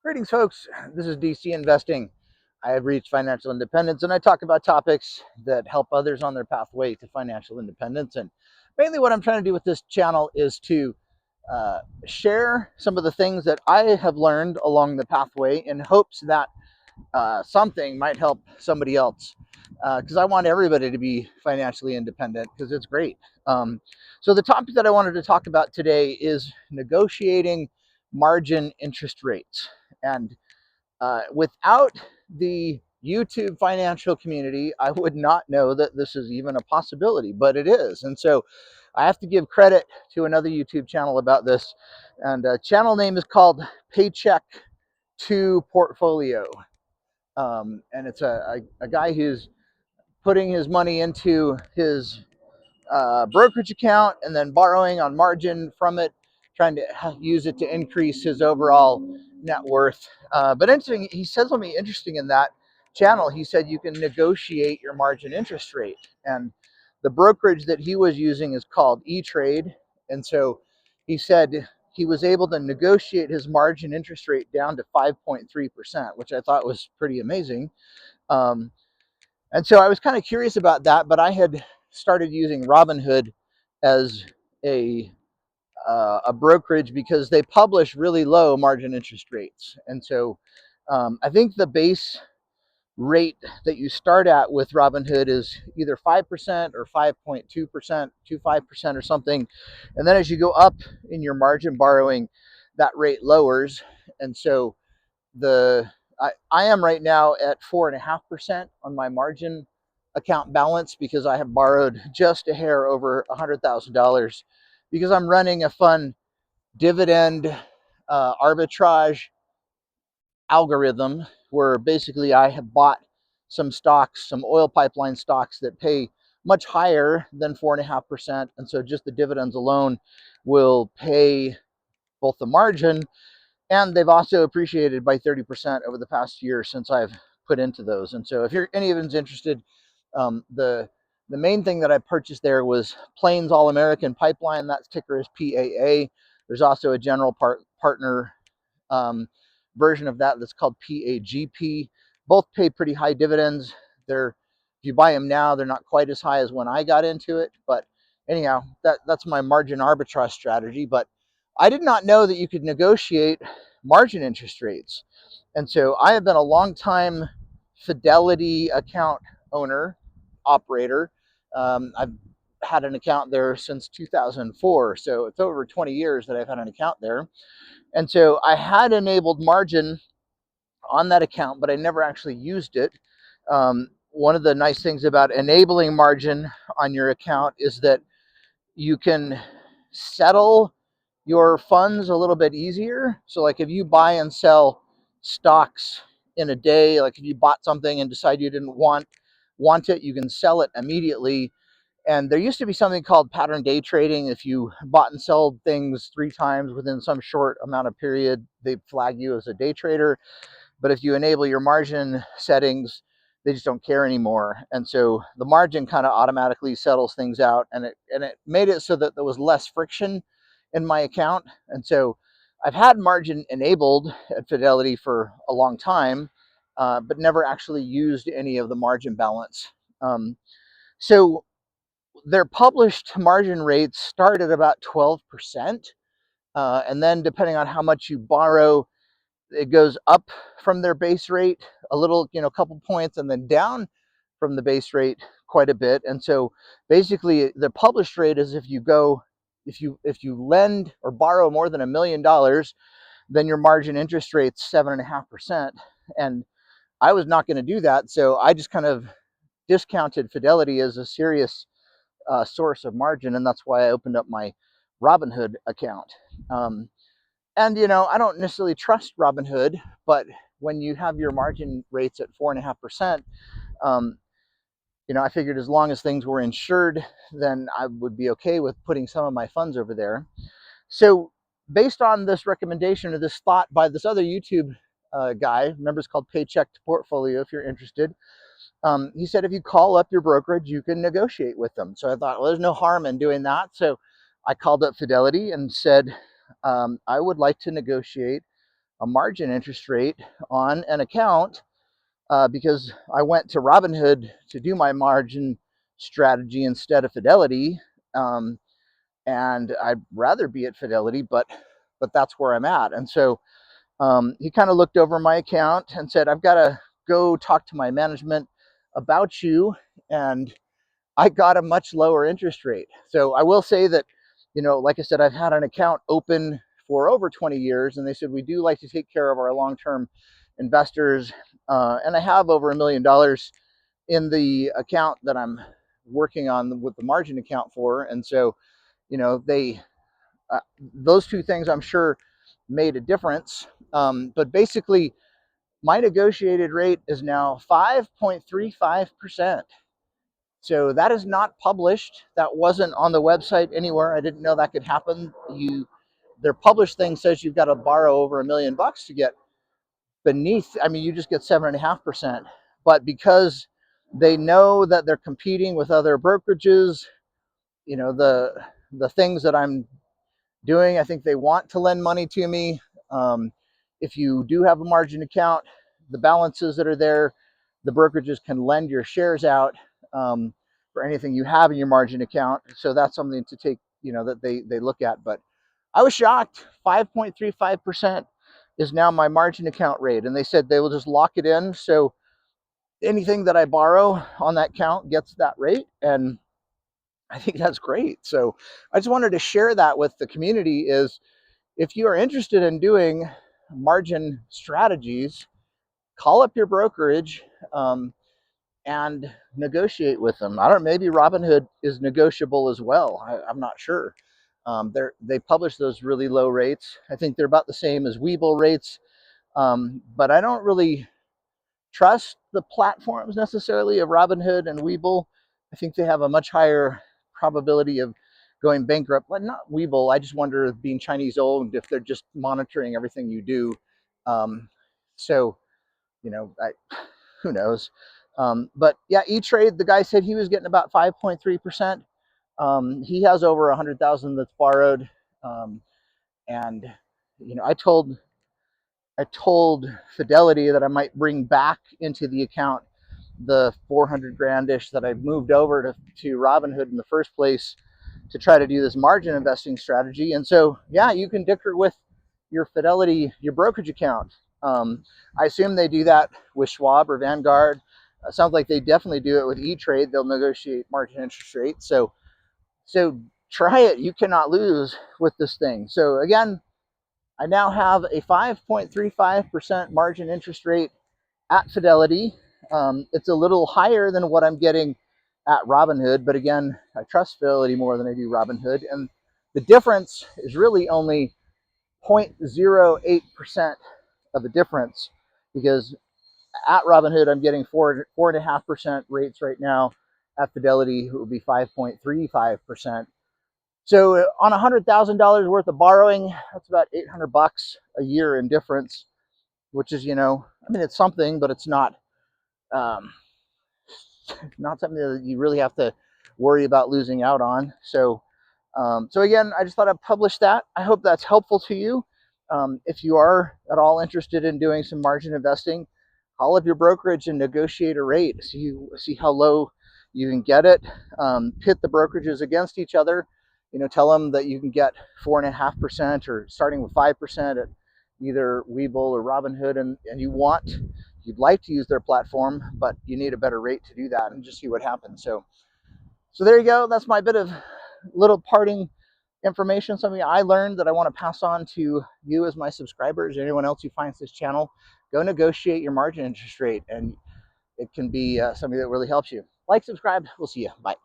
Greetings, folks. This is DC Investing. I have reached financial independence, and I talk about topics that help others on their pathway to financial independence. And mainly, what I'm trying to do with this channel is to share some of the things that I have learned along the pathway in hopes that something might help somebody else. Because I want everybody to be financially independent because it's great. So, the topic that I wanted to talk about today is negotiating margin interest rates. And without the YouTube financial community, I would not know that this is even a possibility, but it is. And so I have to give credit to another YouTube channel about this. And channel name is called Paycheck to Portfolio. And it's a guy who's putting his money into his brokerage account and then borrowing on margin from it, trying to use it to increase his overall net worth. But interesting, he said something interesting in that channel. He said you can negotiate your margin interest rate. And the brokerage that he was using is called E-Trade. And so he said he was able to negotiate his margin interest rate down to 5.3%, which I thought was pretty amazing. And so I was kind of curious about that, but I had started using Robinhood as a brokerage because they publish really low margin interest rates. And so I think the base rate that you start at with Robinhood is either 5% or 5.2%, 25% or something. And then as you go up in your margin borrowing, that rate lowers. And so I am right now at 4.5% on my margin account balance because I have borrowed just a hair over $100,000 because I'm running a fun dividend arbitrage algorithm where basically I have bought some stocks, some oil pipeline stocks that pay much higher than 4.5%. And so just the dividends alone will pay both the margin, and they've also appreciated by 30% over the past year since I've put into those. And so if you're any of you's interested, the main thing that I purchased there was Plains All American Pipeline. That ticker is PAA. There's also a general partner version of that that's called PAGP. Both pay pretty high dividends. If you buy them now, they're not quite as high as when I got into it. But anyhow, that's my margin arbitrage strategy. But I did not know that you could negotiate margin interest rates. And so I have been a long time Fidelity account owner, operator. I've had an account there since 2004. So it's over 20 years that I've had an account there. And so I had enabled margin on that account, but I never actually used it. One of the nice things about enabling margin on your account is that you can settle your funds a little bit easier. So like if you buy and sell stocks in a day, like if you bought something and decide you didn't want it, you can sell it immediately. And there used to be something called pattern day trading. If you bought and sold things 3 times within some short amount of period, they flag you as a day trader. But if you enable your margin settings, they just don't care anymore. And so the margin kind of automatically settles things out, and it made it so that there was less friction in my account. And so I've had margin enabled at Fidelity for a long time, but never actually used any of the margin balance. So their published margin rates start at about 12%. And then depending on how much you borrow, it goes up from their base rate a little, a couple points, and then down from the base rate quite a bit. And so basically the published rate is if you lend or borrow more than $1 million, then your margin interest rate's 7.5%. And I was not going to do that. So I just kind of discounted Fidelity as a serious source of margin. And that's why I opened up my Robinhood account. And I don't necessarily trust Robinhood, but when you have your margin rates at 4.5%, I figured as long as things were insured, then I would be okay with putting some of my funds over there. So based on this recommendation or this thought by this other YouTube guy, remember it's called Paycheck to Portfolio if you're interested, he said if you call up your brokerage, you can negotiate with them. So I thought, well, there's no harm in doing that. So I called up Fidelity and said, I would like to negotiate a margin interest rate on an account because I went to Robinhood to do my margin strategy instead of Fidelity. Um, and I'd rather be at Fidelity, but that's where I'm at. And so he kind of looked over my account and said, I've got to go talk to my management about you. And I got a much lower interest rate. So I will say that, like I said, I've had an account open for over 20 years, and they said we do like to take care of our long-term investors. And I have over $1 million in the account that I'm working on with the margin account for. And so, they those two things I'm sure made a difference. But basically, my negotiated rate is now 5.35%. So that is not published. That wasn't on the website anywhere. I didn't know that could happen. Their published thing says you've got to borrow over $1 million to get beneath. I mean, you just get 7.5%. But because they know that they're competing with other brokerages, the things that I'm doing, I think they want to lend money to me. Um, if you do have a margin account, the balances that are there, the brokerages can lend your shares out for anything you have in your margin account. So that's something to take, that they look at. But I was shocked. 5.35% is now my margin account rate. And they said they will just lock it in. So anything that I borrow on that account gets that rate. And I think that's great. So I just wanted to share that with the community is if you are interested in doing margin strategies, call up your brokerage and negotiate with them. I don't know, maybe Robinhood is negotiable as well. I'm not sure. They publish those really low rates. I think they're about the same as Webull rates, but I don't really trust the platforms necessarily of Robinhood and Webull. I think they have a much higher probability of going bankrupt. But not Webull. I just wonder, being Chinese owned, if they're just monitoring everything you do. So, who knows? But yeah, E-Trade, the guy said he was getting about 5.3%. He has over 100,000 that's borrowed. And, I told Fidelity that I might bring back into the account the 400 grandish that I moved over to Robinhood in the first place to try to do this margin investing strategy. And so, yeah, you can dicker with your Fidelity, your brokerage account. I assume they do that with Schwab or Vanguard. Sounds like they definitely do it with E-Trade. They'll negotiate margin interest rates. So try it. You cannot lose with this thing. So again, I now have a 5.35% margin interest rate at Fidelity. It's a little higher than what I'm getting at Robinhood, but again, I trust Fidelity more than I do Robinhood. And the difference is really only 0.08% of a difference, because at Robinhood, I'm getting 4.5% rates right now. At Fidelity, it would be 5.35%. So on $100,000 worth of borrowing, that's about $800 a year in difference, which is, it's something, but it's um, not something that you really have to worry about losing out on. So again, I just thought I'd publish that. I hope that's helpful to you. If you are at all interested in doing some margin investing, call up your brokerage and negotiate a rate. See how low you can get it. Pit the brokerages against each other. Tell them that you can get 4.5% or starting with 5% at either Webull or Robinhood, and you'd like to use their platform, but you need a better rate to do that, and just see what happens. So there you go. That's my bit of little parting information, something I learned that I want to pass on to you as my subscribers, anyone else who finds this channel. Go negotiate your margin interest rate, and it can be something that really helps you. Like, subscribe. We'll see you. Bye.